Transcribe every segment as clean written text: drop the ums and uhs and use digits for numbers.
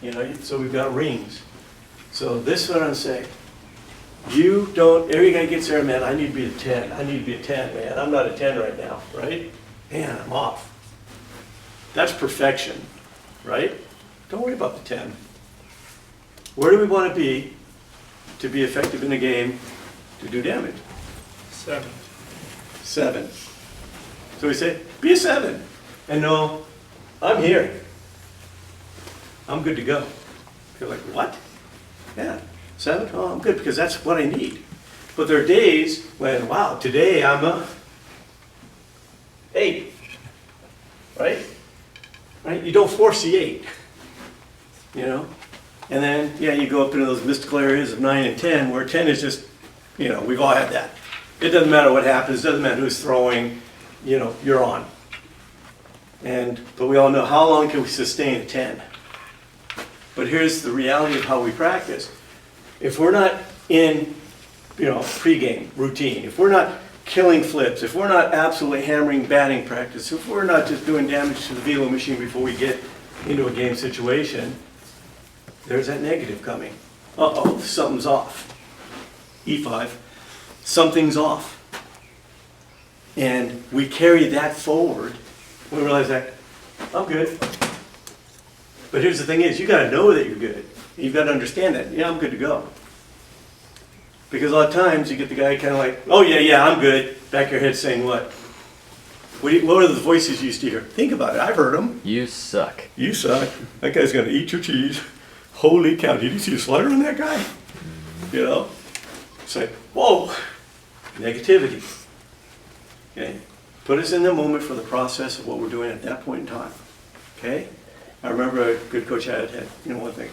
You know, so we've got rings. So this is what I'm saying. You don't, every guy gets there, man, I need to be a 10. I need to be a 10, man. I'm not a 10 right now, right? Man, I'm off. That's perfection, right? Don't worry about the 10. Where do we want to be effective in the game to do damage? 7. 7. So we say, be a 7. And no, I'm here. I'm good to go. You're like, what? Yeah, 7? Oh, I'm good because that's what I need. But there are days when, wow, today I'm a 8. Right? Right? You don't force the 8. You know? And then, yeah, you go up into those mystical areas of 9 and 10, where 10 is just, you know, we've all had that. It doesn't matter what happens, doesn't matter who's throwing, you know, you're on. But we all know, how long can we sustain a 10? But here's the reality of how we practice. If we're not in, you know, pregame routine, if we're not killing flips, if we're not absolutely hammering batting practice, if we're not just doing damage to the velo machine before we get into a game situation, there's that negative coming. Uh-oh, something's off. E5, something's off. And we carry that forward. We realize that, I'm good. But here's the thing is, you got to know that you're good. You've got to understand that. Yeah, I'm good to go. Because a lot of times you get the guy kind of like, oh yeah, I'm good. Back of your head saying what? What are the voices you used to hear? Think about it. I've heard them. You suck. You suck. That guy's going to eat your cheese. Holy cow. Did you see a slider on that guy? You know? It's like, whoa. Negativity. Okay? Put us in the moment for the process of what we're doing at that point in time. Okay? I remember a good coach had, you know, one thing.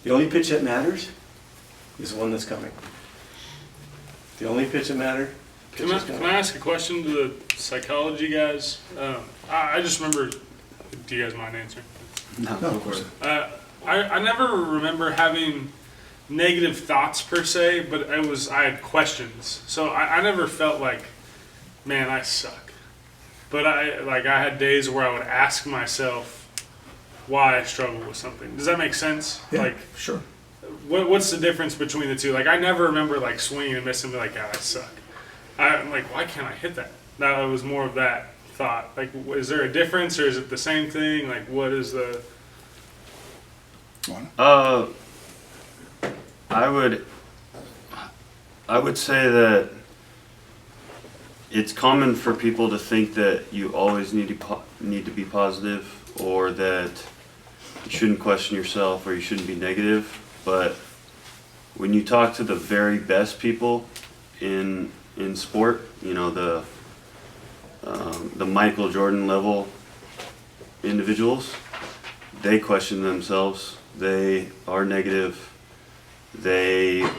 The only pitch that matters is the one that's coming. The only pitch that matters. Can I ask a question to the psychology guys? I just remember. Do you guys mind answering? No, of course. I never remember having negative thoughts per se, but I had questions. So I never felt like, man, I suck. But I had days where I would ask myself why I struggle with something. Does that make sense? Yeah, like, sure. What's the difference between the two? Like, I never remember like swinging and missing and be like, I suck. I'm like, why can't I hit that? That was more of that thought. Like, is there a difference or is it the same thing? Like, what is the... I would say that it's common for people to think that you always need to be positive, or that you shouldn't question yourself, or you shouldn't be negative. But when you talk to the very best people in sport, you know, the Michael Jordan level individuals, they question themselves. They are negative. They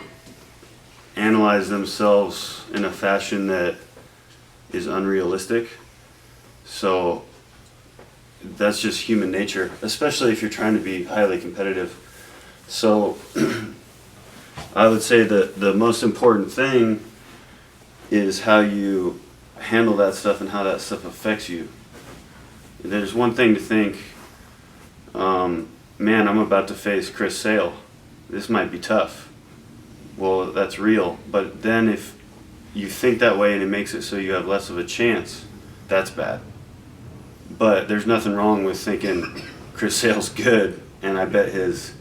analyze themselves in a fashion that is unrealistic. So that's just human nature, especially if you're trying to be highly competitive. So I would say that the most important thing is how you handle that stuff and how that stuff affects you. There's one thing to think, man, I'm about to face Chris Sale. This might be tough. Well, that's real. But then if you think that way and it makes it so you have less of a chance, that's bad. But there's nothing wrong with thinking Chris Sale's good and I bet his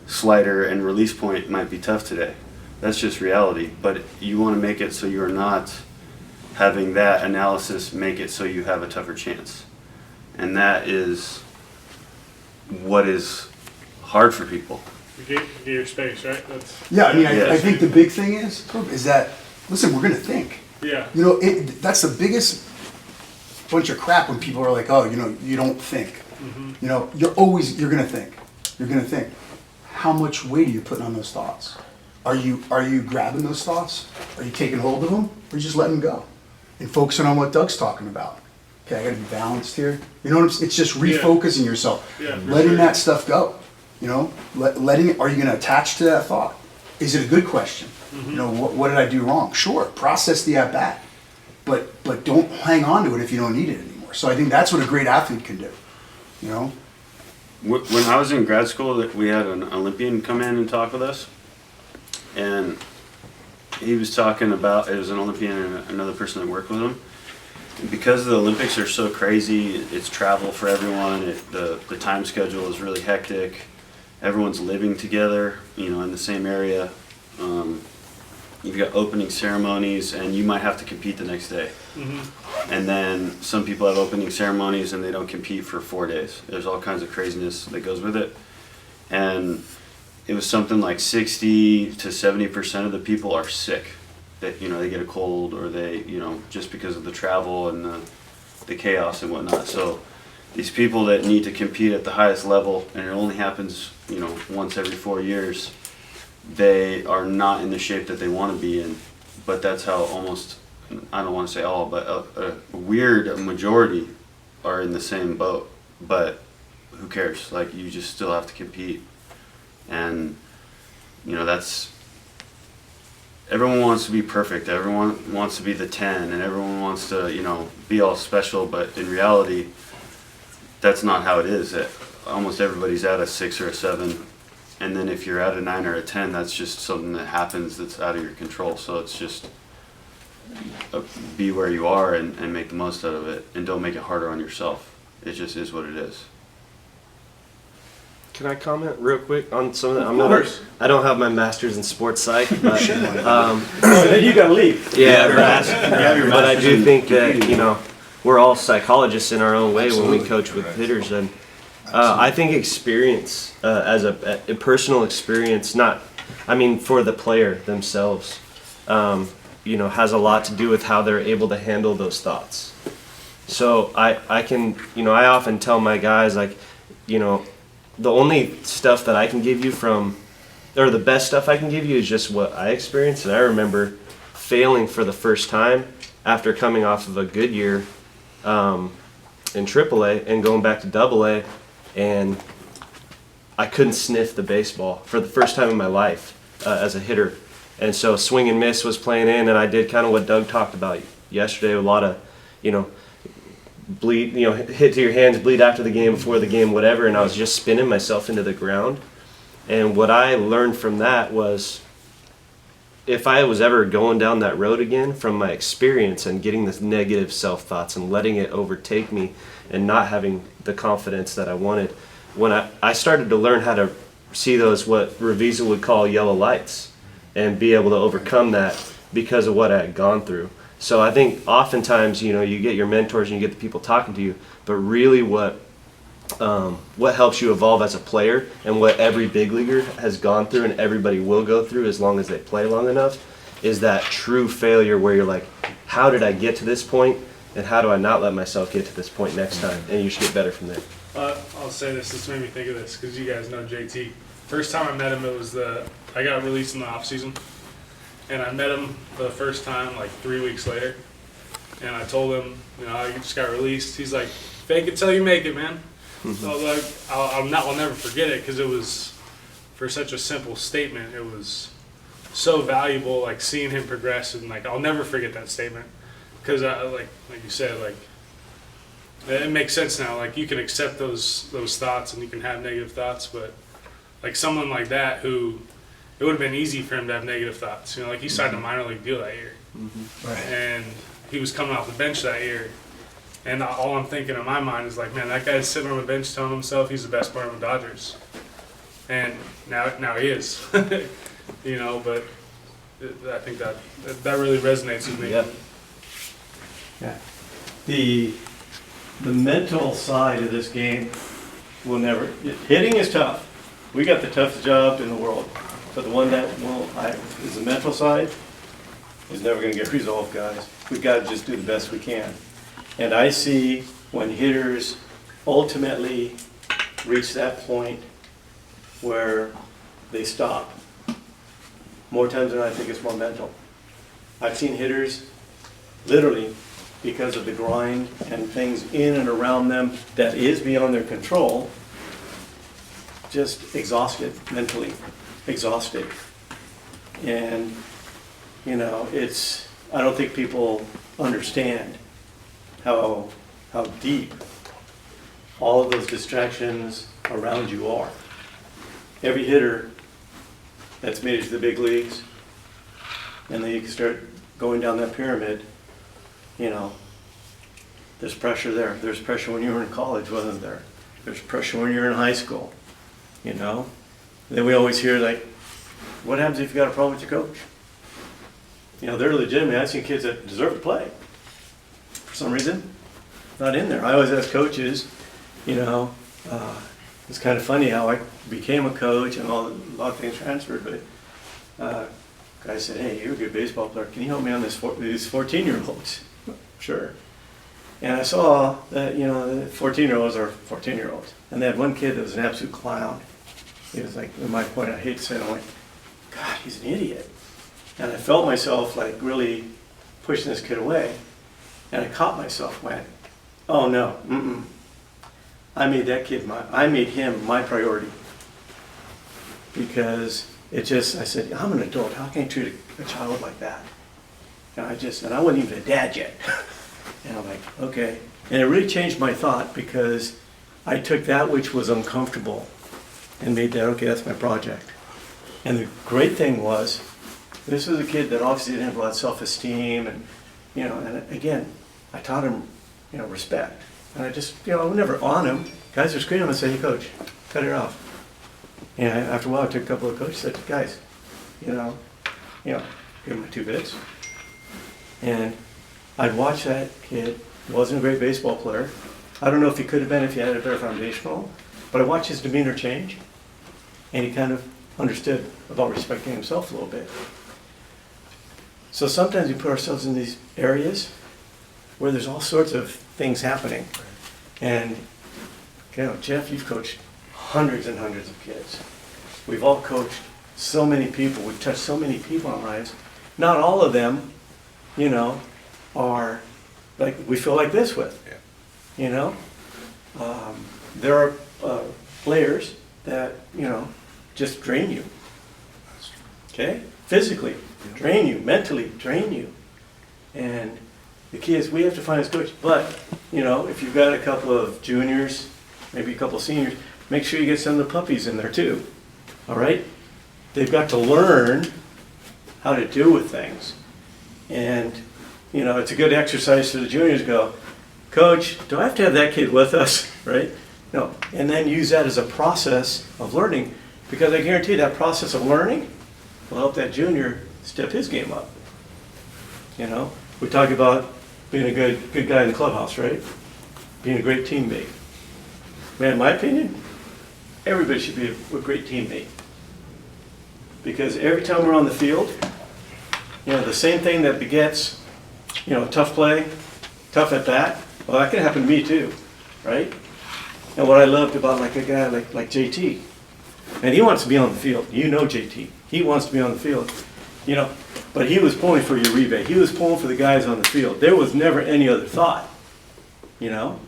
slider and release point might be tough today. That's just reality. But you want to make it so you're not having that analysis make it so you have a tougher chance. And that is what is hard for people. You get your space, right? Yeah, I mean, I think the big thing is that, listen, we're going to think. Yeah. You know, that's the biggest bunch of crap when people are like, oh, you know, you don't think. Mm-hmm. You know, you're going to think. You're going to think. How much weight are you putting on those thoughts? Are you grabbing those thoughts? Are you taking hold of them? Or you just letting them go? And focusing on what Doug's talking about. Okay, I got to be balanced here. You know what I'm saying? It's just refocusing yourself. Yeah, letting that stuff go. You know, letting it, are you going to attach to that thought? Is it a good question? Mm-hmm. You know, what did I do wrong? Sure, process the at-bat. But don't hang on to it if you don't need it anymore. So I think that's what a great athlete can do. You know? When I was in grad school, we had an Olympian come in and talk with us, and he was talking about, it was an Olympian and another person that worked with him. And because the Olympics are so crazy, it's travel for everyone. The time schedule is really hectic. Everyone's living together, in the same area. You've got opening ceremonies, and you might have to compete the next day. And then some people have opening ceremonies and they don't compete for 4 days. There's all kinds of craziness that goes with it. And it was something like 60 to 70% of the people are sick. That, they get a cold, or they, just because of the travel and the chaos and whatnot. So these people that need to compete at the highest level, and it only happens, once every 4 years, they are not in the shape that they want to be in. But that's how almost, I don't want to say all, but a weird majority are in the same boat. But who cares? Like, you just still have to compete. And, that's, everyone wants to be perfect. Everyone wants to be the 10, and everyone wants to, be all special. But in reality, that's not how it is. Almost everybody's at a 6 or a 7. And then if you're at a 9 or a 10, that's just something that happens that's out of your control. So it's just be where you are and make the most out of it, and don't make it harder on yourself. It just is what it is. Can I comment real quick on some of that? Of course. I don't have my master's in sports psych, but Then you gotta leave. yeah, your but I master's do in think that computing. we're all psychologists in our own way when we coach with hitters, and I think experience as a personal experience, for the player themselves, has a lot to do with how they're able to handle those thoughts. So I can, I often tell my guys, like, the only stuff that I can give you the best stuff I can give you is just what I experienced. And I remember failing for the first time after coming off of a good year in AAA and going back to AA, and I couldn't sniff the baseball for the first time in my life as a hitter. And so swing and miss was playing in, and I did kind of what Doug talked about yesterday, a lot of, bleed, hit to your hands, bleed after the game, before the game, whatever, and I was just spinning myself into the ground. And what I learned from that was, if I was ever going down that road again, from my experience and getting this negative self-thoughts and letting it overtake me and not having the confidence that I wanted, when I started to learn how to see those, what Ravisa would call yellow lights, and be able to overcome that because of what I had gone through. So I think oftentimes, you get your mentors and you get the people talking to you, but really what helps you evolve as a player, and what every big leaguer has gone through and everybody will go through as long as they play long enough, is that true failure where you're like, how did I get to this point, and how do I not let myself get to this point next time? And you should get better from there. I'll say this made me think of this, because you guys know JT. First time I met him, I got released in the off season, and I met him for the first time like 3 weeks later, and I told him, I just got released. He's like, fake it till you make it, man. So I was like, I'll never forget it, because it was, for such a simple statement, it was so valuable, like seeing him progress, and like I'll never forget that statement, because like you said, like it makes sense now. Like, you can accept those thoughts, and you can have negative thoughts, but like someone like that, who it would have been easy for him to have negative thoughts. Like he signed a minor league deal that year, and he was coming off the bench that year. And all I'm thinking in my mind is like, man, that guy's sitting on the bench telling himself he's the best player on the Dodgers. And now he is. But I think that really resonates with me. Yeah. The mental side of this game will never, hitting is tough. We got the toughest job in the world. But the one that is the mental side is never going to get resolved, guys. We've got to just do the best we can. And I see when hitters ultimately reach that point where they stop, more times than not, I think it's more mental. I've seen hitters literally, because of the grind and things in and around them that is beyond their control, just exhausted, mentally exhausted. And, I don't think people understand how deep all of those distractions, around you are. Every hitter that's made it to the big leagues, and then you can start going down that pyramid, you know, there's pressure there. There's pressure when you were in college, wasn't there? There's pressure when you're in high school, you know? Then we always hear like, what happens if you got a problem with your coach? You know, they're legitimate. I've seen kids that deserve to play. For some reason, not in there. I always ask coaches, you know, it's kind of funny how I became a coach and a lot of things transferred, but guy said, hey, you're a good baseball player. Can you help me on these 14-year-olds? Sure. And I saw that, you know, the 14-year-olds are 14-year-olds. And they had one kid that was an absolute clown. He was like, at my point, I hate to say it, I'm like, God, he's an idiot. And I felt myself like really pushing this kid away. And I caught myself, went, oh no, I made him my priority. Because I said, I'm an adult, how can I treat a child like that? And I wasn't even a dad yet. And I'm like, okay. And it really changed my thought because I took that which was uncomfortable and made that, okay, that's my project. And the great thing was, this was a kid that obviously didn't have a lot of self-esteem and, you know, and again, I taught him, you know, respect. And I just, you know, I would never on him. Guys are screaming, I say, hey coach, cut it off. And after a while I took a couple of coaches and said, guys, you know, give him 2 bits. And I'd watch that kid, wasn't a great baseball player. I don't know if he could have been if he had a better foundational, but I watched his demeanor change, and he kind of understood about respecting himself a little bit. So sometimes we put ourselves in these areas where there's all sorts of things happening. And, you know, Jeff, you've coached hundreds and hundreds of kids. We've all coached so many people. We've touched so many people in our lives. Not all of them, you know, are like we feel like this with. Yeah. You know, there are players that, you know, just drain you. Okay, physically drain you, mentally drain you, and the key is we have to find this coach. But you know, if you've got a couple of juniors, maybe a couple of seniors, make sure you get some of the puppies in there too. All right, they've got to learn how to deal with things, and you know, it's a good exercise for the juniors to go, Coach, do I have to have that kid with us, right? No, and then use that as a process of learning, because I guarantee that process of learning will help that junior step his game up. You know, we talk about being a good guy in the clubhouse, right? Being a great teammate. Man, in my opinion, everybody should be a great teammate. Because every time we're on the field, you know, the same thing that begets, you know, tough play, tough at bat, well, that can happen to me too, right? And what I loved about like a guy like JT, and he wants to be on the field. You know JT, he wants to be on the field, you know, but he was pulling for Uribe. He was pulling for the guys on the field. There was never any other thought, you know?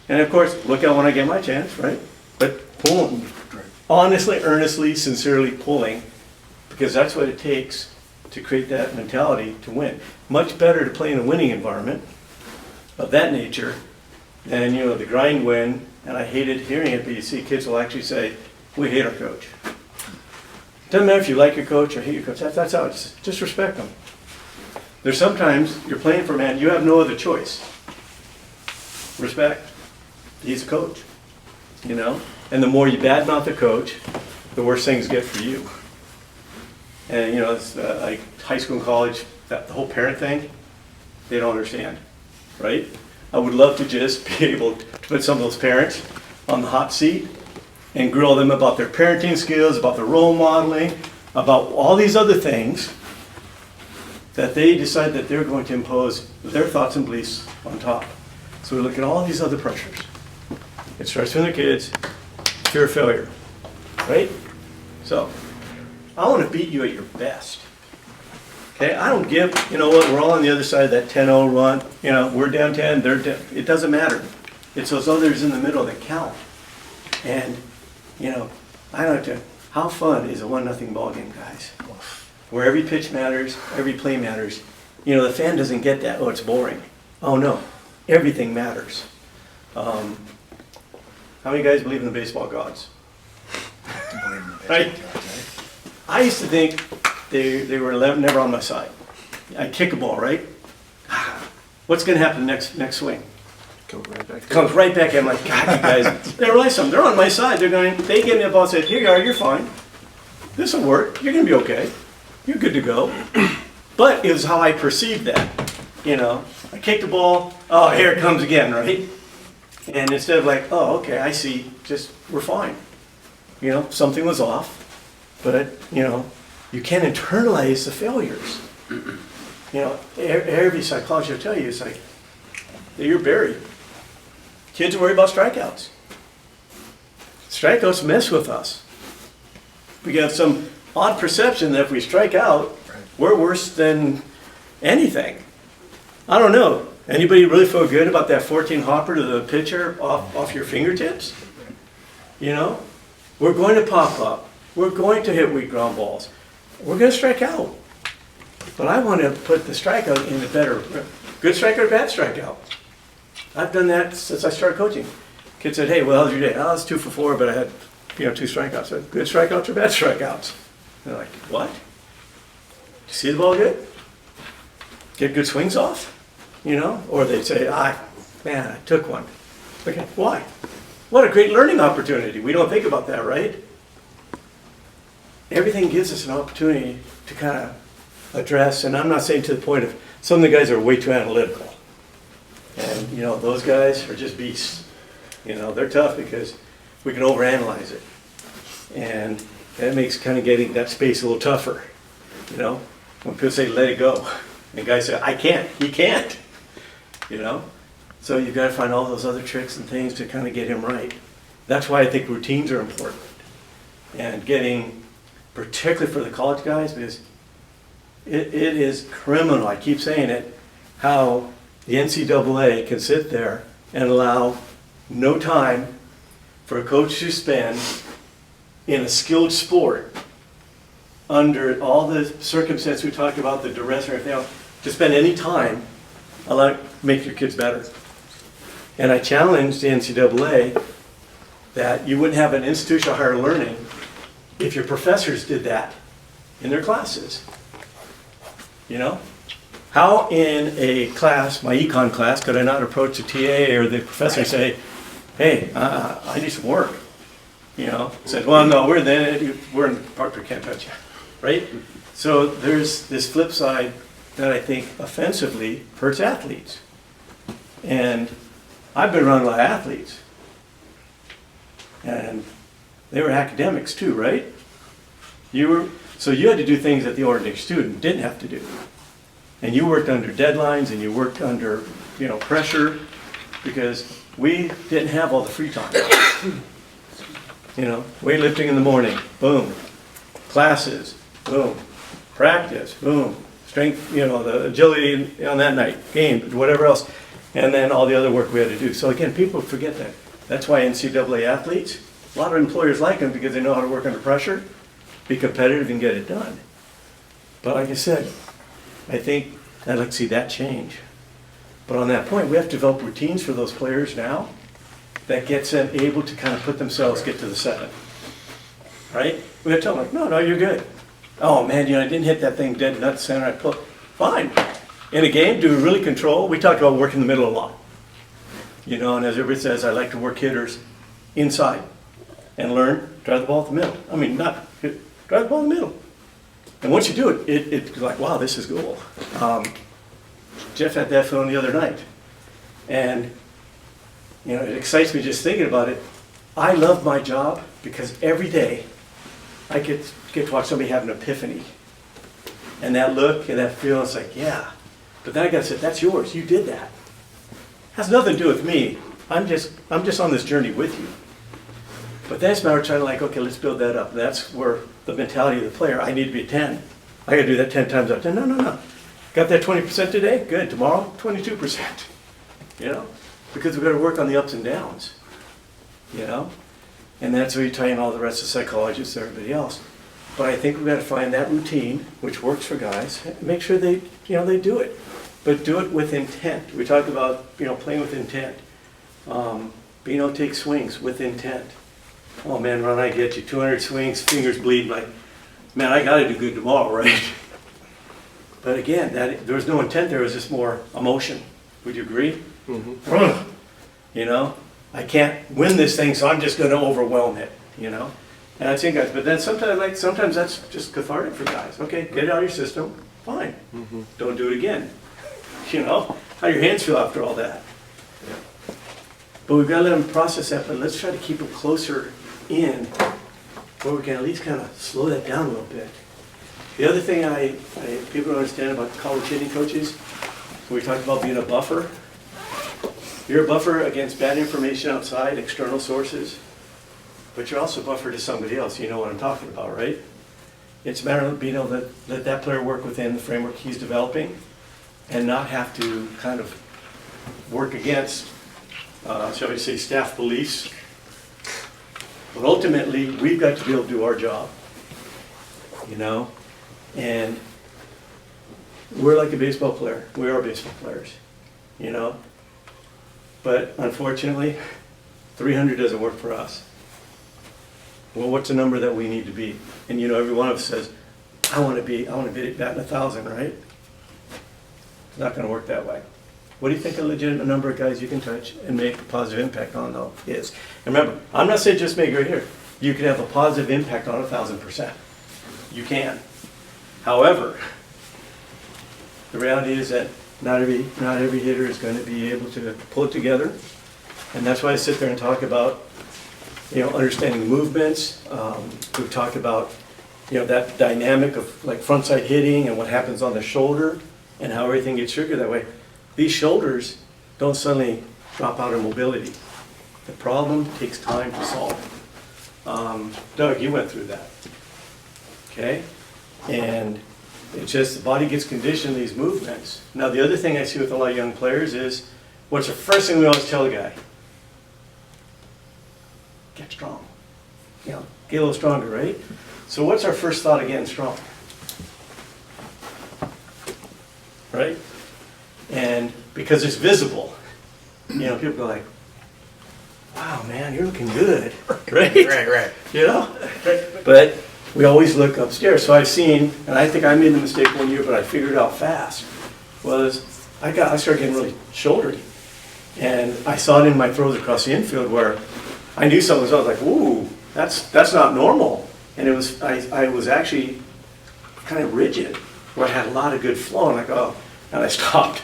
And of course, look out when I get my chance, right? But pulling, honestly, earnestly, sincerely pulling, because that's what it takes to create that mentality to win. Much better to play in a winning environment of that nature than, you know, the grind win. And I hated hearing it, but you see kids will actually say, we hate our coach. Doesn't matter if you like your coach or hate your coach, that's how it's, just respect them. There's sometimes you're playing for a man, you have no other choice. Respect. He's a coach, you know? And the more you badmouth the coach, the worse things get for you. And you know, it's like high school and college, the whole parent thing, they don't understand, right? I would love to just be able to put some of those parents on the hot seat and grill them about their parenting skills, about their role modeling, about all these other things that they decide that they're going to impose their thoughts and beliefs on top. So we look at all these other pressures. It starts from the kids, fear of failure, right? So, I want to beat you at your best. Okay, I don't give, you know what, we're all on the other side of that 10-0 run. You know, we're down 10, they're down. It doesn't matter. It's those others in the middle that count. And, you know, I don't have to, how fun is a 1-0 ball game, guys? Where every pitch matters, every play matters. You know, the fan doesn't get that, oh, it's boring. Oh no, everything matters. How many guys believe in the baseball gods? Right? I used to think they were never on my side. I kick a ball, right? What's going to happen next swing? Comes right back. I'm like, God, you guys, they realize something. They're on my side. They give me a ball and say, here you are, you're fine. This will work. You're going to be okay. You're good to go. But it was how I perceived that. You know, I kicked the ball. Oh, here it comes again, right? And instead of like, oh, okay, I see. Just we're fine. You know, something was off. But you know, you can't internalize the failures. You know, every psychologist will tell you, it's like, you're buried. Kids worry about strikeouts. Strikeouts mess with us. We got some odd perception that if we strike out, we're worse than anything. I don't know. Anybody really feel good about that 14 hopper to the pitcher off your fingertips? You know, we're going to pop up. We're going to hit weak ground balls. We're going to strike out. But I want to put the strikeout in the better, good strikeout or bad strikeout. I've done that since I started coaching. Kid said, hey, well, how's your day? Oh, it's 2 for 4, but I had, 2 strikeouts. I said, good strikeouts or bad strikeouts? They're like, what? Did you see the ball good? Get good swings off? You know? Or they'd say, man, I took one. Okay, why? What a great learning opportunity. We don't think about that, right? Everything gives us an opportunity to kind of address, and I'm not saying to the point of some of the guys are way too analytical. And, those guys are just beasts. They're tough because we can overanalyze it. And that makes kind of getting that space a little tougher. When people say, let it go. And guys say, I can't, he can't. So you've got to find all those other tricks and things to kind of get him right. That's why I think routines are important. And getting, particularly for the college guys, because it is criminal, I keep saying it, how the NCAA can sit there and allow no time for a coach to spend in a skilled sport under all the circumstances we talked about, the duress and everything else, to spend any time make your kids better. And I challenged the NCAA that you wouldn't have an institutional higher learning if your professors did that in their classes. How in a class, my econ class, could I not approach the TA or the professor and say, hey, I need some work? Said, well, no, we're in Park, we can't touch you, right? So there's this flip side that I think offensively hurts athletes. And I've been around a lot of athletes. And they were academics too, right? So you had to do things that the ordinary student didn't have to do. And you worked under deadlines and you worked under, pressure, because we didn't have all the free time. Weightlifting in the morning, boom. Classes, boom. Practice, boom. Strength, the agility on that night, game, whatever else. And then all the other work we had to do. So again, people forget that. That's why NCAA athletes, a lot of employers like them because they know how to work under pressure, be competitive and get it done. But like I said, I think I'd like to see that change. But on that point, we have to develop routines for those players now that gets them able to kind of put themselves, get to the 7th. Right? We have to tell them, no, you're good. Oh man, I didn't hit that thing dead nut center. I pulled. Fine. In a game, do we really control? We talked about working the middle a lot. And as everybody says, I like to work hitters inside and learn, drive the ball at the middle. I mean, not drive the ball in the middle. And once you do it, it's like, wow, this is cool. Jeff had that feeling the other night. And, it excites me just thinking about it. I love my job because every day I get to watch somebody have an epiphany. And that look and that feel, it's like, yeah. But then I got to say, that's yours. You did that. Has nothing to do with me. I'm just on this journey with you. But that's now we're trying to okay, let's build that up. That's where the mentality of the player, I need to be a 10. I got to do that 10 times out of 10. No. Got that 20% today? Good. Tomorrow, 22%. Because we've got to work on the ups and downs. And that's where you tie in all the rest of psychologists and everybody else. But I think we've got to find that routine, which works for guys, and make sure they do it. But do it with intent. We talked about, playing with intent. Bino takes swings with intent. Oh man, Ron, I get you. 200 swings, fingers bleed. Like, man, I got to do good tomorrow, right? But again, there was no intent. There was just more emotion. Would you agree? Mm-hmm. You know, I can't win this thing, so I'm just going to overwhelm it. You know, and I've seen guys. But then sometimes that's just cathartic for guys. Okay, get it out of your system. Fine. Mm-hmm. Don't do it again. You know, how your hands feel after all that. But we've got to let them process that. But let's try to keep them closer in, where we can at least kind of slow that down a little bit. The other thing people don't understand about college hitting coaches, we talked about being a buffer. You're a buffer against bad information outside, external sources, but you're also a buffer to somebody else. You know what I'm talking about, right? It's a matter of being able to let that player work within the framework he's developing and not have to kind of work against, shall we say, staff beliefs. But ultimately, we've got to be able to do our job, you know? And we're like a baseball player. We are baseball players, you know? But unfortunately, 300 doesn't work for us. Well, what's the number that we need to be? And you know, every one of us says, I want to be batting 1,000, right? It's not going to work that way. What do you think a legitimate number of guys you can touch and make a positive impact on, though, is? And remember, I'm not saying just make right here. You can have a positive impact on 1,000%. You can. However, the reality is that not every hitter is going to be able to pull it together. And that's why I sit there and talk about, you know, understanding movements. We've talked about, you know, that dynamic of like frontside hitting and what happens on the shoulder and how everything gets triggered that way. These shoulders don't suddenly drop out of mobility. The problem takes time to solve. Doug, you went through that. Okay? And it's just the body gets conditioned to these movements. Now, the other thing I see with a lot of young players is, what's the first thing we always tell a guy? Get strong. You know, get a little stronger, right? So what's our first thought of getting strong? Right? And because it's visible, you know, people go like, wow, man, you're looking good, right? Right. You know? But we always look upstairs. So I've seen, and I think I made the mistake one year, but I figured it out fast, was I started getting really shouldery. And I saw it in my throws across the infield where I knew something was, I was like, ooh, that's not normal. And it was, I was actually kind of rigid, where I had a lot of good flow, and like, oh, and I stopped.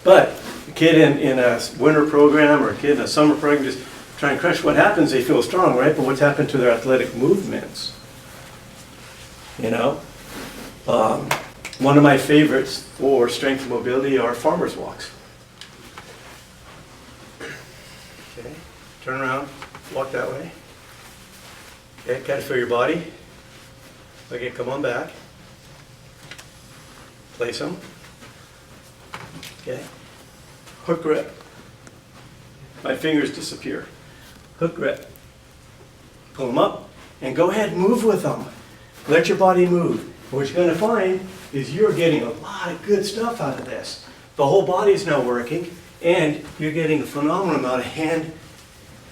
But a kid in a winter program or a kid in a summer program just try and crush, what happens, they feel strong, right? But what's happened to their athletic movements? You know? One of my favorites for strength and mobility are farmer's walks. Okay, turn around, walk that way. Okay, kind of feel your body. Okay, come on back. Place them. Okay, hook grip. My fingers disappear. Hook grip. Pull them up and go ahead and move with them. Let your body move. What you're going to find is you're getting a lot of good stuff out of this. The whole body is now working, and you're getting a phenomenal amount of hand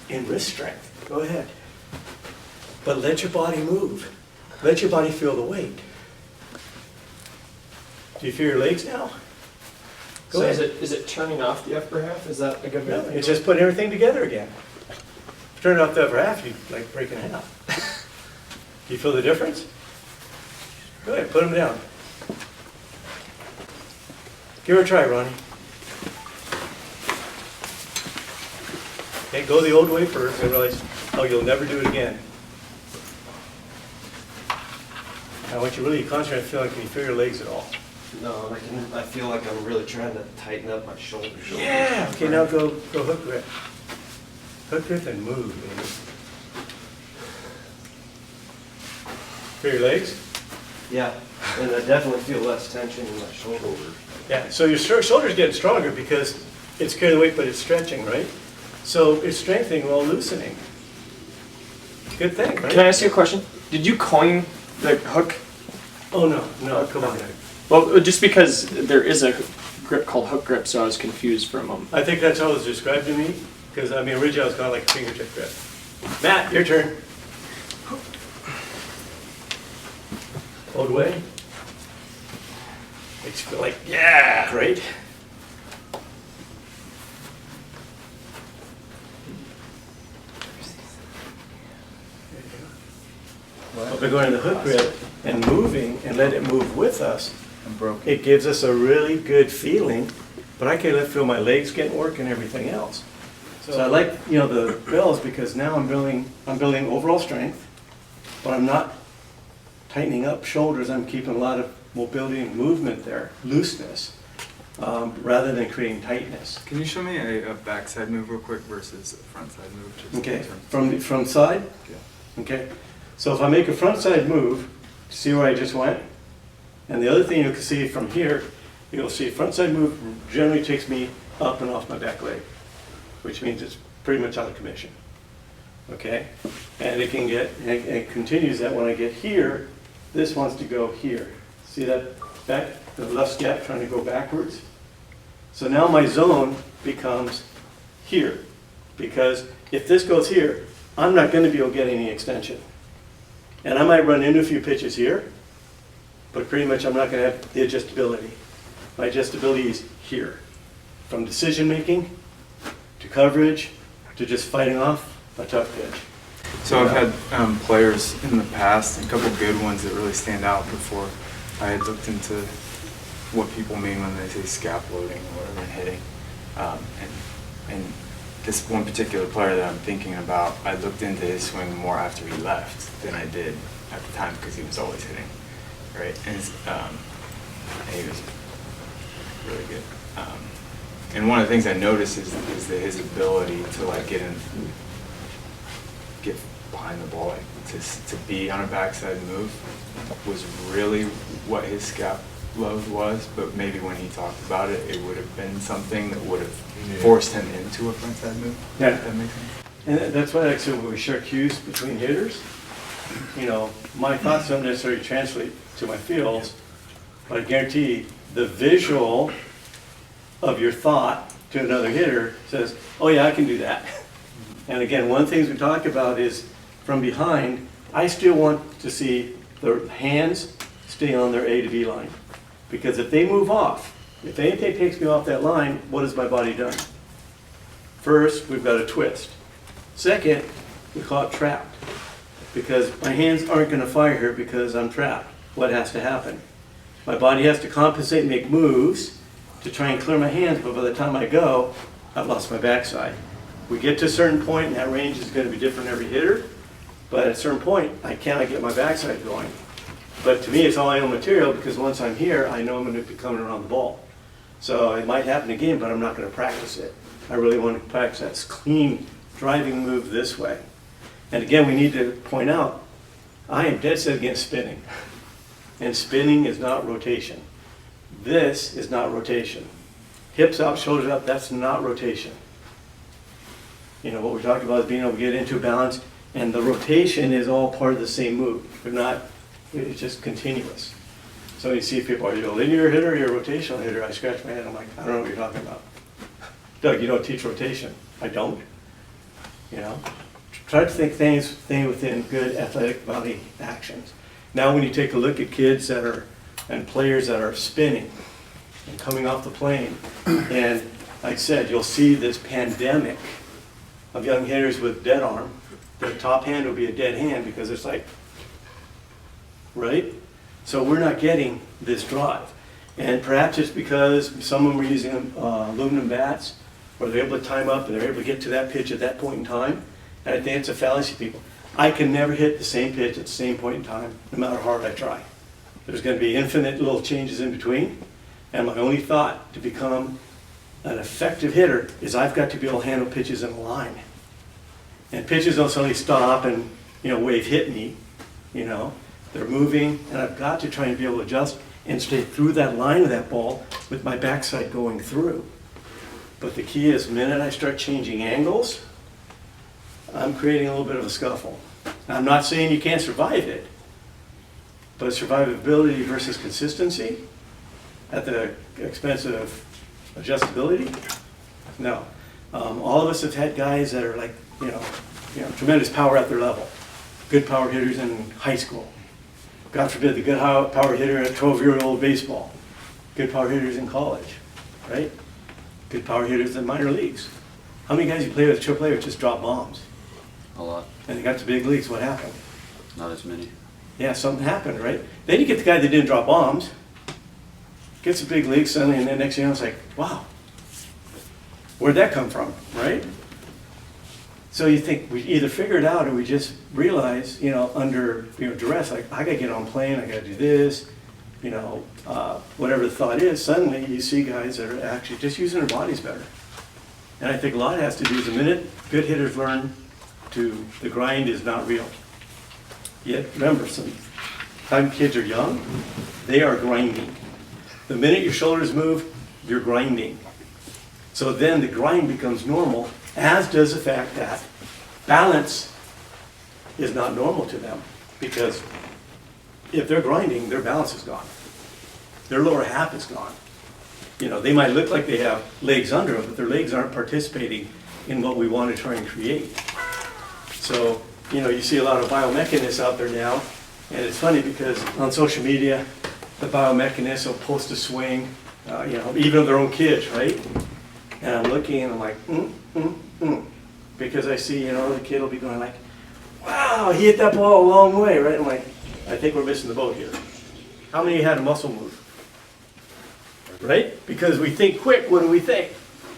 and wrist strength. Go ahead. But let your body move. Let your body feel the weight. Do you feel your legs now? Go ahead. Is it turning off the upper half? Is that a good No, way? it's just putting everything together again. Turn it off the upper half, you like break it in half. Do you feel the difference? Go ahead, put them down. Give her a try, Ronnie. Okay, go the old way first and realize, oh, you'll never do it again. I want you really to concentrate on feeling, can you feel your legs at all? No, I feel like I'm really trying to tighten up my shoulders. Yeah. Okay, now go hook grip. Hook grip and move, baby. Feel your legs? Yeah, and I definitely feel less tension in my shoulder. Yeah, so your shoulder's getting stronger because it's carrying the weight, but it's stretching, right? So it's strengthening while loosening. Good thing, right? Can I ask you a question? Did you coin the hook? Oh, no, come on. Well, just because there is a grip called hook grip, so I was confused for a moment. I think that's how it was described to me, Because I mean, originally I was kind of like a fingertip grip. Matt, your turn. Hold away. Makes you feel like, yeah, right? But by going to the hook grip and moving and let it move with us, it gives us a really good feeling, but I can feel my legs getting work and everything else. So I like, the bells because now I'm building overall strength, but I'm not tightening up shoulders. I'm keeping a lot of mobility and movement there, looseness, rather than creating tightness. Can you show me a backside move real quick versus a front side move? Just Okay, in terms- from the front side? Yeah. Okay, so if I make a front side move, see where I just went? And the other thing you can see from here, you'll see front side move generally takes me up and off my back leg, which means it's pretty much out of commission. Okay, and it continues that when I get here, this wants to go here. See that back, the left step trying to go backwards? So now my zone becomes here, because if this goes here, I'm not going to be able to get any extension. And I might run into a few pitches here, but pretty much I'm not going to have the adjustability. My adjustability is here, from decision making to coverage to just fighting off a tough pitch. So I've had players in the past, a couple good ones that really stand out before I had looked into what people mean when they say scap loading or whatever in hitting. And this one particular player that I'm thinking about, I looked into his swing more after he left than I did at the time because he was always hitting, right? And he was really good. And one of the things I noticed is that his ability to like get behind the ball, like to be on a backside move, was really what his scap load was. But maybe when he talked about it, it would have been something that would have forced him into a frontside move. Yeah. If that makes sense. And that's why I said when we share cues between hitters, my thoughts don't necessarily translate to my feels, but I guarantee the visual of your thought to another hitter says, oh yeah, I can do that. And again, one of the things we talk about is from behind, I still want to see the hands stay on their A to B line. Because if they move off, if anything takes me off that line, what has my body done? First, we've got a twist. Second, we call it trapped. Because my hands aren't going to fire here because I'm trapped. What has to happen? My body has to compensate and make moves to try and clear my hands, but by the time I go, I've lost my backside. We get to a certain point, and that range is going to be different every hitter, but at a certain point, I cannot get my backside going. But to me, it's all I own material, because once I'm here, I know I'm going to be coming around the ball. So it might happen again, but I'm not going to practice it. I really want to practice that clean driving move this way. And again, we need to point out, I am dead set against spinning. And spinning is not rotation. This is not rotation. Hips out, shoulders up, that's not rotation. What we're talking about is being able to get into balance, and the rotation is all part of the same move. They're not, it's just continuous. So you see people, are you a linear hitter or you're a rotational hitter? I scratch my head, I'm like, I don't know what you're talking about. Doug, you don't teach rotation. I don't. Try to think within good athletic body actions. Now when you take a look at kids and players that are spinning and coming off the plane, and like I said, you'll see this pandemic of young hitters with dead arm. Their top hand will be a dead hand because it's like, right? So we're not getting this drive. And perhaps it's because some of them are using aluminum bats, where they're able to time up and they're able to get to that pitch at that point in time. And I think it's a fallacy, people. I can never hit the same pitch at the same point in time, no matter how hard I try. There's going to be infinite little changes in between. And my only thought to become an effective hitter is I've got to be able to handle pitches in a line. And pitches don't suddenly stop and, wave hit me. They're moving, and I've got to try and be able to adjust and stay through that line of that ball with my backside going through. But the key is, the minute I start changing angles, I'm creating a little bit of a scuffle. Now, I'm not saying you can't survive it, but survivability versus consistency at the expense of adjustability? No. All of us have had guys that are like, tremendous power at their level. Good power hitters in high school. God forbid, the good power hitter at 12-year-old baseball. Good power hitters in college, right? Good power hitters in minor leagues. How many guys you play with AAA that just drop bombs? A lot. And they got to big leagues, what happened? Not as many. Yeah, something happened, right? Then you get the guy that didn't drop bombs, gets a big league suddenly, and then next thing you know, it's like, wow, where'd that come from, right? So you think we either figure it out or we just realize, under duress, like I gotta get on a plane, I gotta do this, whatever the thought is. Suddenly you see guys that are actually just using their bodies better. And I think a lot has to do is the minute good hitters learn to the grind is not real. Yet remember, time kids are young, they are grinding. The minute your shoulders move, you're grinding. So then the grind becomes normal, as does the fact that balance is not normal to them. Because if they're grinding, their balance is gone. Their lower half is gone. They might look like they have legs under them, but their legs aren't participating in what we want to try and create. So, you see a lot of biomechanists out there now, and it's funny because on social media, the biomechanists will post a swing, even of their own kids, right? And I'm looking and I'm like, because I see, the kid will be going like, wow, he hit that ball a long way, right? I'm like, I think we're missing the boat here. How many had a muscle move? Right? Because we think quick, what do we think?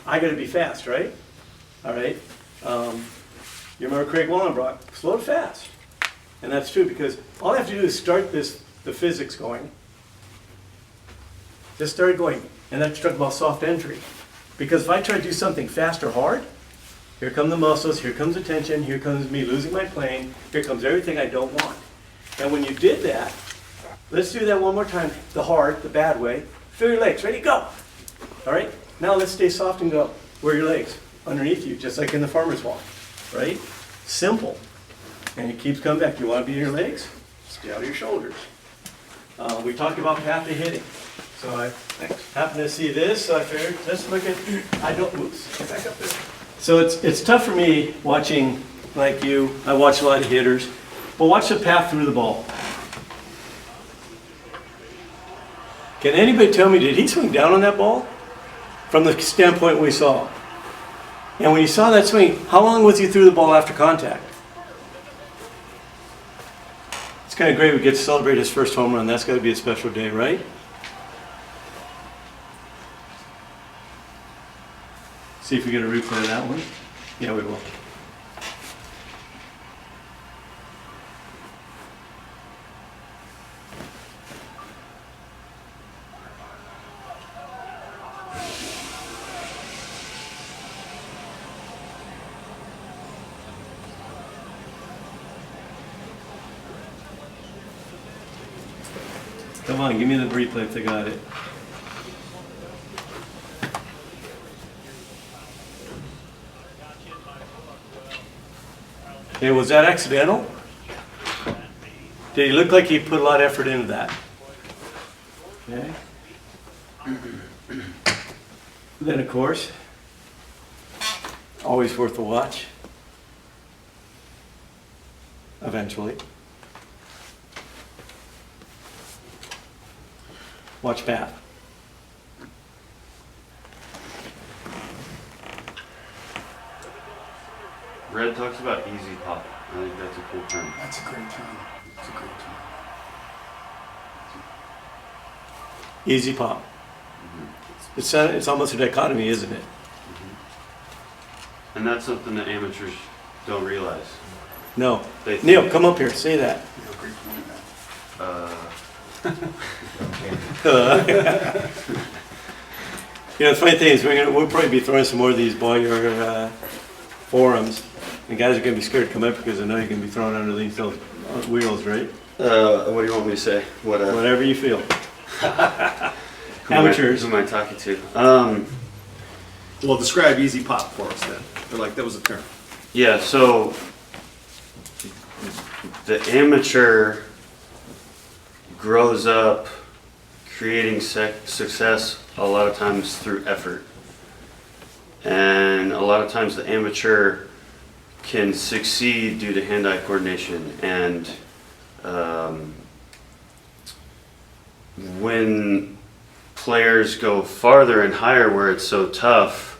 I gotta be fast, right? All right. You remember Craig Wallenbrock, slow to fast. And that's true because all I have to do is start the physics going. Just start going. And that's talking about soft entry. Because if I try to do something fast or hard, here come the muscles, here comes the tension, here comes me losing my plane, here comes everything I don't want. And when you did that, let's do that one more time, the hard, the bad way. Feel your legs, ready, go. All right, now let's stay soft and go. Where are your legs? Underneath you, just like in the farmer's walk, right? Simple. And it keeps coming back. You want to be in your legs? Stay out of your shoulders. We talked about path to hitting. So I happened to see this, so I figured, let's look at, oops, get back up there. So it's tough for me watching, like you, I watch a lot of hitters, but watch the path through the ball. Can anybody tell me, did he swing down on that ball? From the standpoint we saw. And when you saw that swing, how long was he through the ball after contact? It's kind of great we get to celebrate his first home run. That's got to be a special day, right? See if we get a replay of that one. Yeah, we will. Come on, give me the replay if they got it. Okay, was that accidental? Did he look like he put a lot of effort into that? Okay. Then of course, always worth a watch. Eventually. Watch path. Red talks about easy pop. I think that's a cool term. That's a great term. It's a great term. Easy pop. It's almost a dichotomy, isn't it? And that's something that amateurs don't realize. No. They think- Neil, come up here. Say that. You have a great point, man. The funny thing is we'll probably be throwing some more of these Ballyard forums. And guys are going to be scared to come up because they know you're going to be thrown underneath those wheels, right? What do you want me to say? Whatever you feel. Amateurs. Who am I talking to? Well, describe easy pop for us then. Or like that was a term. Yeah, so the amateur grows up creating success a lot of times through effort. And a lot of times the amateur can succeed due to hand-eye coordination. And when players go farther and higher where it's so tough,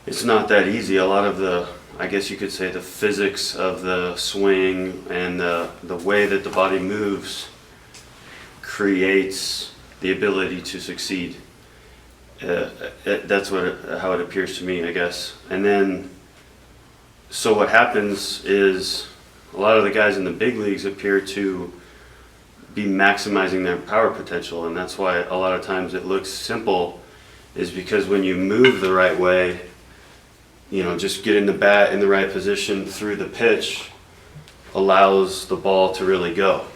it's not that easy. A lot of the, I guess you could say, the physics of the swing and the way that the body moves creates the ability to succeed. That's how it appears to me, I guess. And then, so what happens is a lot of the guys in the big leagues appear to be maximizing their power potential, and that's why a lot of times it looks simple, is because when you move the right way, you know, just getting the bat in the right position through the pitch allows the ball to really go.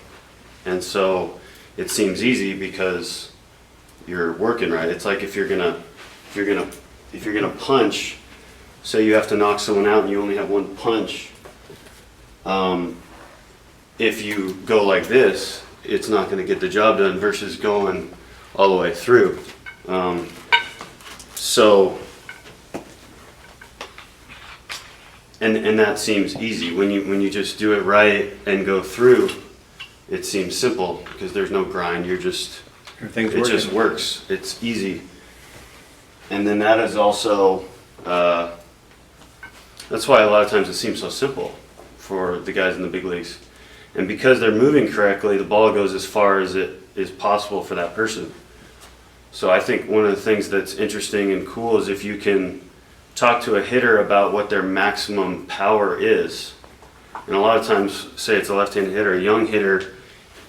And so it seems easy because you're working right. It's like if you're gonna punch, say you have to knock someone out and you only have one punch. If you go like this, it's not going to get the job done versus going all the way through. And that seems easy when you just do it right and go through. It seems simple because there's no grind. It just works. It's easy. And then that is also that's why a lot of times it seems so simple for the guys in the big leagues. And because they're moving correctly, the ball goes as far as it is possible for that person. So I think one of the things that's interesting and cool is if you can talk to a hitter about what their maximum power is. And a lot of times, say it's a left-handed hitter, a young hitter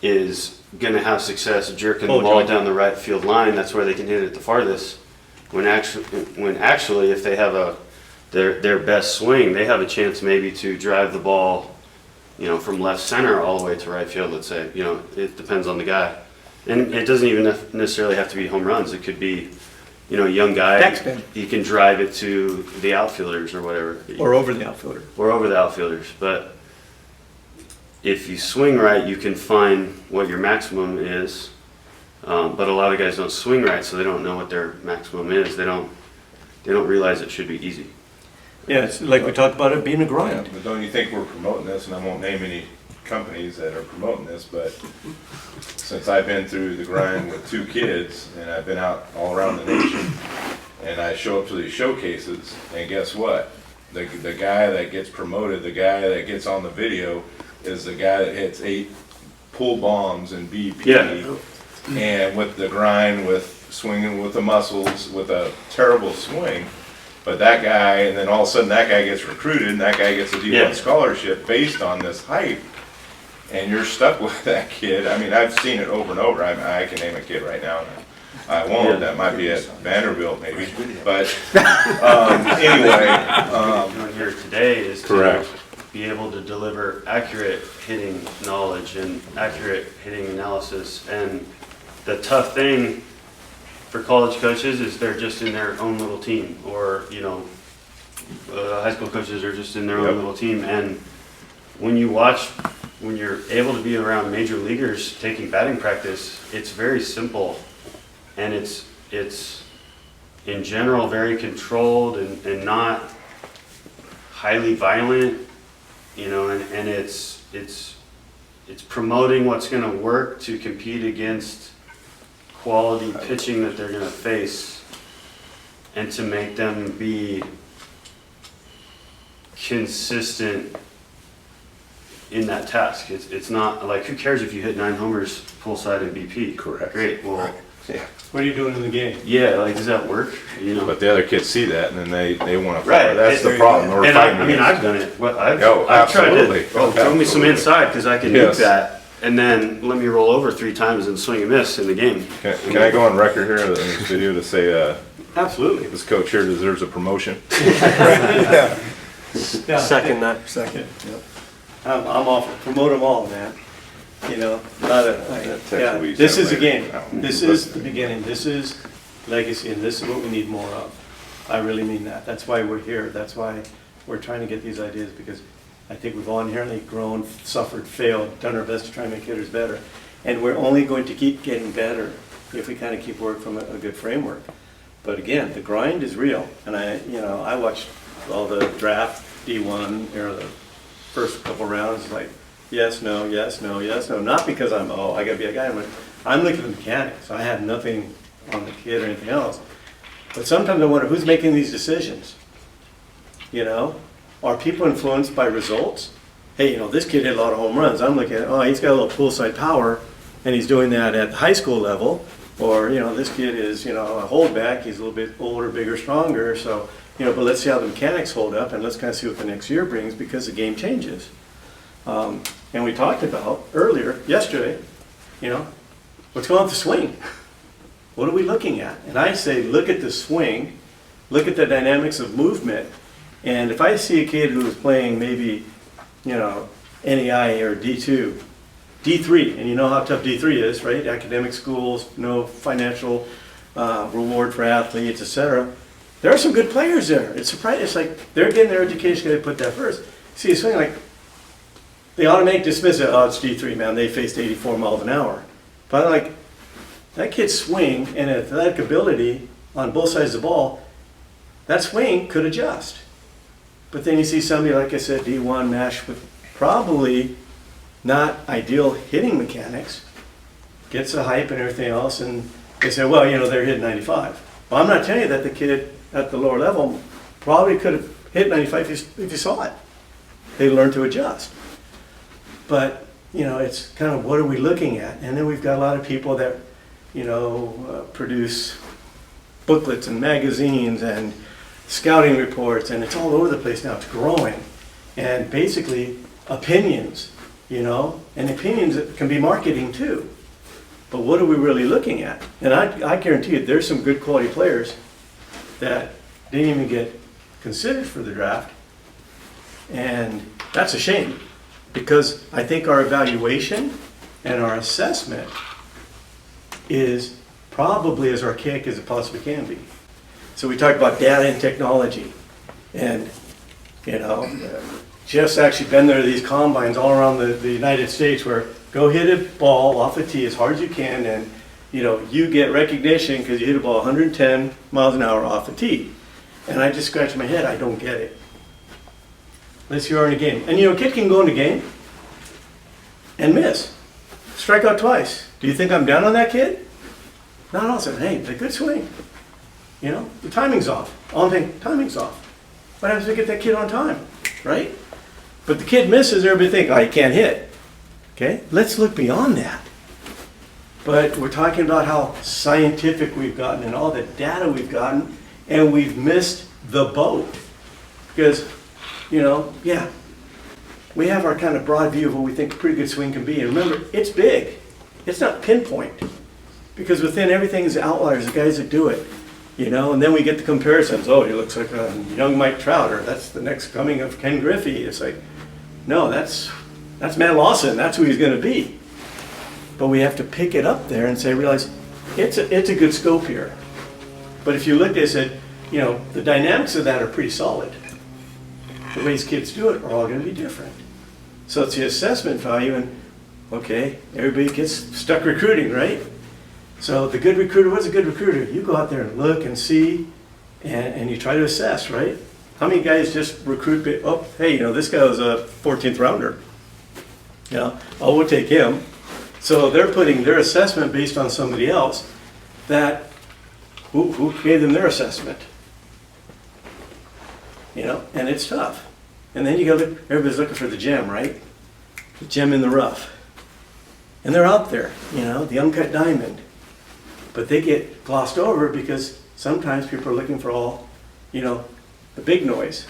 is going to have success jerking the ball down the right field line. That's where they can hit it the farthest. When actually if they have their best swing, they have a chance maybe to drive the ball, you know, from left center all the way to right field, let's say. You know, it depends on the guy. And it doesn't even necessarily have to be home runs. It could be, you know, a young guy. Backspin. He can drive it to the outfielders or whatever. Or over the outfielder. Or over the outfielders. But if you swing right, you can find what your maximum is. But a lot of guys don't swing right, so they don't know what their maximum is. They don't realize it should be easy. Yeah, it's like we talked about it being a grind. But don't you think we're promoting this, and I won't name any companies that are promoting this, but since I've been through the grind with 2 kids, and I've been out all around the nation, and I show up to these showcases, and guess what? The guy that gets promoted, the guy that gets on the video, is the guy that hits 8 pull bombs and BP, Yeah. and with the grind, with swinging with the muscles, with a terrible swing. But that guy, and then all of a sudden that guy gets recruited, and that guy gets a D1 scholarship based on this hype, and you're stuck with that kid. I mean, I've seen it over and over. I can name a kid right now, and I won't. Yeah. That might be at Vanderbilt, maybe. But anyway, What here today is correct. to be able to deliver accurate hitting knowledge and accurate hitting analysis. And the tough thing for college coaches is they're just in their own little team, or, you know, high school coaches are just in their own little team. And when you're able to be around major leaguers taking batting practice, it's very simple, and it's in general very controlled and not highly violent, you know, and it's promoting what's going to work to compete against quality pitching that they're going to face, and to make them be consistent in that task. It's not like, who cares if you hit 9 homers full side and BP? Correct. Great. Well, Yeah. What are you doing in the game? yeah, like, does that work? You know. But the other kids see that, and then they want to. Right. That's the problem. We're And fighting I mean, against. I've done it. Well, I've Oh, tried absolutely. to throw me some Absolutely. inside because I can Yes. nuke that, and then let me roll over 3 times and swing and miss in the game. Can I go on record here in this video to say Absolutely. this coach here deserves a promotion? Yeah. Second that. Second. Yep. I'm all for promote them all, man. You know, not a, yeah. we This sent is a later. game. This is the beginning. This is legacy, and this is what we need more of. I really mean that. That's why we're here. That's why we're trying to get these ideas, because I think we've all inherently grown, suffered, failed, done our best to try and make hitters better. And we're only going to keep getting better if we kind of keep work from a good framework. But again, the grind is real, and I watched all the draft D1 or the first couple rounds, like yes, no, yes, no, yes, no. Not because I gotta be a guy. I'm looking at the mechanics. I have nothing on the kid or anything else. But sometimes I wonder who's making these decisions. Are people influenced by results? Hey, this kid hit a lot of home runs. I'm looking at, he's got a little poolside power, and he's doing that at the high school level. Or, this kid is, a holdback. He's a little bit older, bigger, stronger. So, but let's see how the mechanics hold up, and let's kind of see what the next year brings, because the game changes. And we talked about earlier, yesterday, what's going on with the swing? What are we looking at? And I say, look at the swing, look at the dynamics of movement. And if I see a kid who is playing maybe, NEI or D2, D3, and you know how tough D3 is, right? Academic schools, no financial reward for athletes, etc. There are some good players there. It's surprising. It's like they're getting their education, they put that first. See, a swing like, they automatically dismiss it. Oh, it's D3, man. They faced 84 miles an hour. But I'm like, that kid's swing and athletic ability on both sides of the ball, that swing could adjust. But then you see somebody, like I said, D1 MASH with probably not ideal hitting mechanics, gets the hype and everything else, and they say, well, they're hitting 95. Well, I'm not telling you that the kid at the lower level probably could have hit 95 if you saw it. They learn to adjust. But, it's kind of what are we looking at? And then we've got a lot of people that, produce booklets and magazines and scouting reports, and it's all over the place now. It's growing. And basically, opinions, and opinions can be marketing too. But what are we really looking at? And I guarantee you, there's some good quality players that didn't even get considered for the draft. And that's a shame, because I think our evaluation and our assessment is probably as archaic as it possibly can be. So we talk about data and technology, and Jeff's actually been there to these combines all around the United States where go hit a ball off a tee as hard as you can, and you get recognition because you hit a ball 110 miles an hour off a tee. And I just scratch my head, I don't get it. Unless you are in a game. And a kid can go in a game and miss. Strike out twice. Do you think I'm down on that kid? Not all of a sudden, hey, it's a good swing. The timing's off. All I'm thinking, timing's off. What happens if we get that kid on time, right? But the kid misses, everybody think, he can't hit. Okay, let's look beyond that. But we're talking about how scientific we've gotten and all the data we've gotten, and we've missed the boat. Because, we have our kind of broad view of what we think a pretty good swing can be. And remember, it's big. It's not pinpoint. Because within everything is outliers, the guys that do it. And then we get the comparisons. Oh, he looks like a young Mike Trout, or that's the next coming of Ken Griffey. It's like, no, that's Matt Lawson. That's who he's going to be. But we have to pick it up there and realize it's a good scope here. But if you look at it and said, the dynamics of that are pretty solid. The ways kids do it are all going to be different. So it's the assessment value, and okay, everybody gets stuck recruiting, right? So the good recruiter, what's a good recruiter? You go out there and look and see, and you try to assess, right? How many guys just recruit, hey, this guy was a 14th rounder. We'll take him. So they're putting their assessment based on somebody else that, who gave them their assessment? And it's tough. And then everybody's looking for the gem, right? The gem in the rough. And they're out there, the uncut diamond. But they get glossed over because sometimes people are looking for all, the big noise.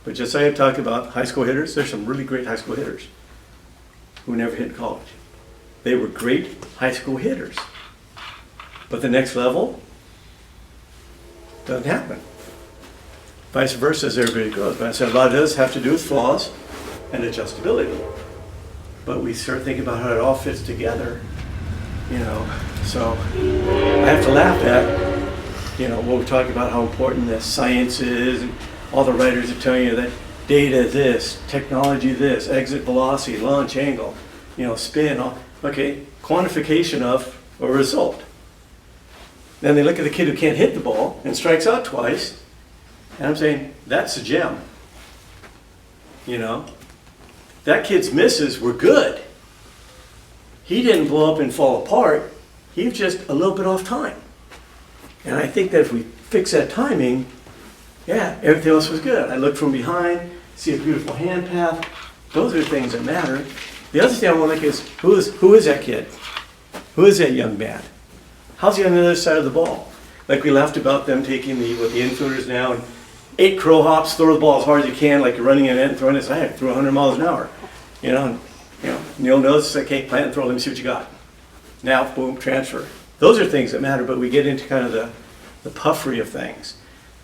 But just like I talked about high school hitters, there's some really great high school hitters who never hit college. They were great high school hitters. But the next level doesn't happen. Vice versa as everybody grows. But I said a lot of this have to do with flaws and adjustability. But we start thinking about how it all fits together, So I have to laugh at, what we're talking about, how important the science is, and all the writers are telling you that data this, technology this, exit velocity, launch angle, spin, all. Okay, quantification of a result. Then they look at the kid who can't hit the ball and strikes out twice, and I'm saying, that's a gem. You know? That kid's misses were good. He didn't blow up and fall apart. He was just a little bit off time. And I think that if we fix that timing, yeah, everything else was good. I look from behind, see a beautiful hand path. Those are things that matter. The other thing I want to look is, who is that kid? Who is that young man? How's he on the other side of the ball? Like we laughed about them taking the infielders now and 8 crow hops, throw the ball as hard as you can, like you're running in it and throwing it. I had to throw 100 miles an hour. You know, Neil knows it's like, hey, plant and throw, let me see what you got. Now, boom, transfer. Those are things that matter, but we get into kind of the puffery of things.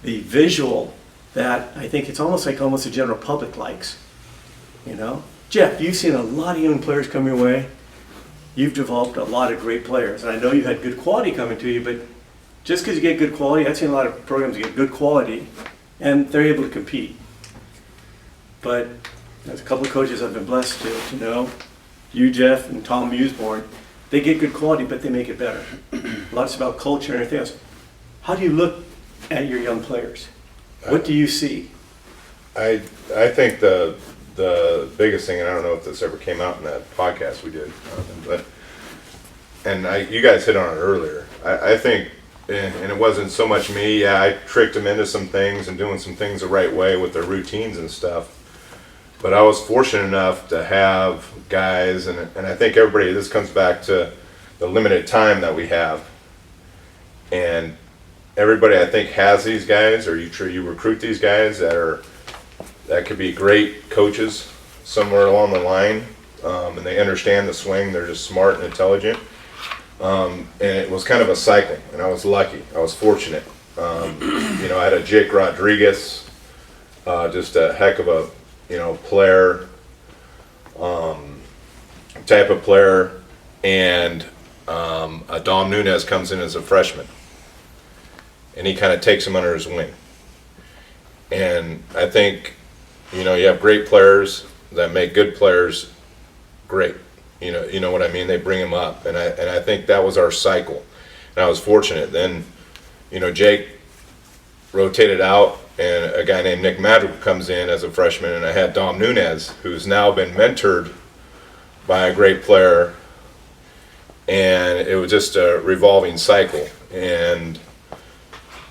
The visual that I think it's almost the general public likes. You know? Jeff, you've seen a lot of young players come your way. You've developed a lot of great players. And I know you had good quality coming to you, but just because you get good quality, I've seen a lot of programs get good quality, and they're able to compete. But there's a couple of coaches I've been blessed to know, you, Jeff, and Tom Musborn. They get good quality, but they make it better. Lots about culture and everything else. How do you look at your young players? What do you see? I think the biggest thing, and I don't know if this ever came out in that podcast we did, but you guys hit on it earlier. I think, and it wasn't so much me. Yeah, I tricked them into some things and doing some things the right way with their routines and stuff. But I was fortunate enough to have guys, and I think everybody, this comes back to the limited time that we have. And everybody, I think, has these guys, or you recruit these guys that could be great coaches somewhere along the line, and they understand the swing. They're just smart and intelligent. And it was kind of a cycle, and I was lucky. I was fortunate. I had a Jake Rodriguez, just a heck of a player, type of player, and a Dom Nunez comes in as a freshman, and he kind of takes him under his wing. And I think, you have great players that make good players great. You know what I mean? They bring them up, and I think that was our cycle. And I was fortunate. Then, Jake rotated out, and a guy named Nick Madrigal comes in as a freshman, and I had Dom Nunez, who's now been mentored by a great player, and it was just a revolving cycle. And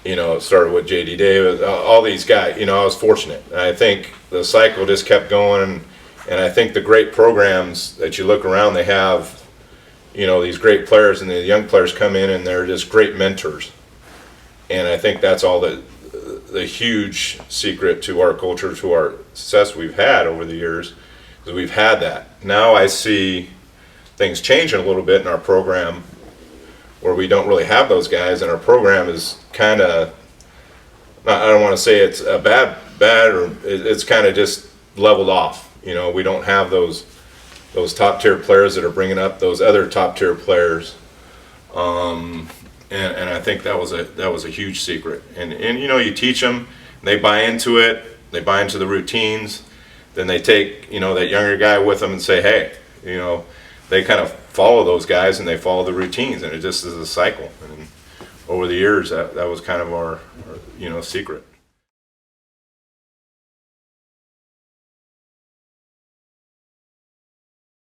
it started with J.D. Davis, all these guys. I was fortunate, and I think the cycle just kept going. And I think the great programs that you look around, they have, these great players, and the young players come in, and they're just great mentors. And I think that's all the huge secret to our culture, to our success we've had over the years, is we've had that. Now I see things changing a little bit in our program, where we don't really have those guys, and our program is kind of, I don't want to say it's a bad, or it's kind of just leveled off. We don't have those top tier players that are bringing up those other top tier players, and I think that was a huge secret. And you teach them, they buy into it, they buy into the routines. Then they take that younger guy with them and say, hey, they kind of follow those guys, and they follow the routines, and it just is a cycle. And over the years, that was kind of our secret.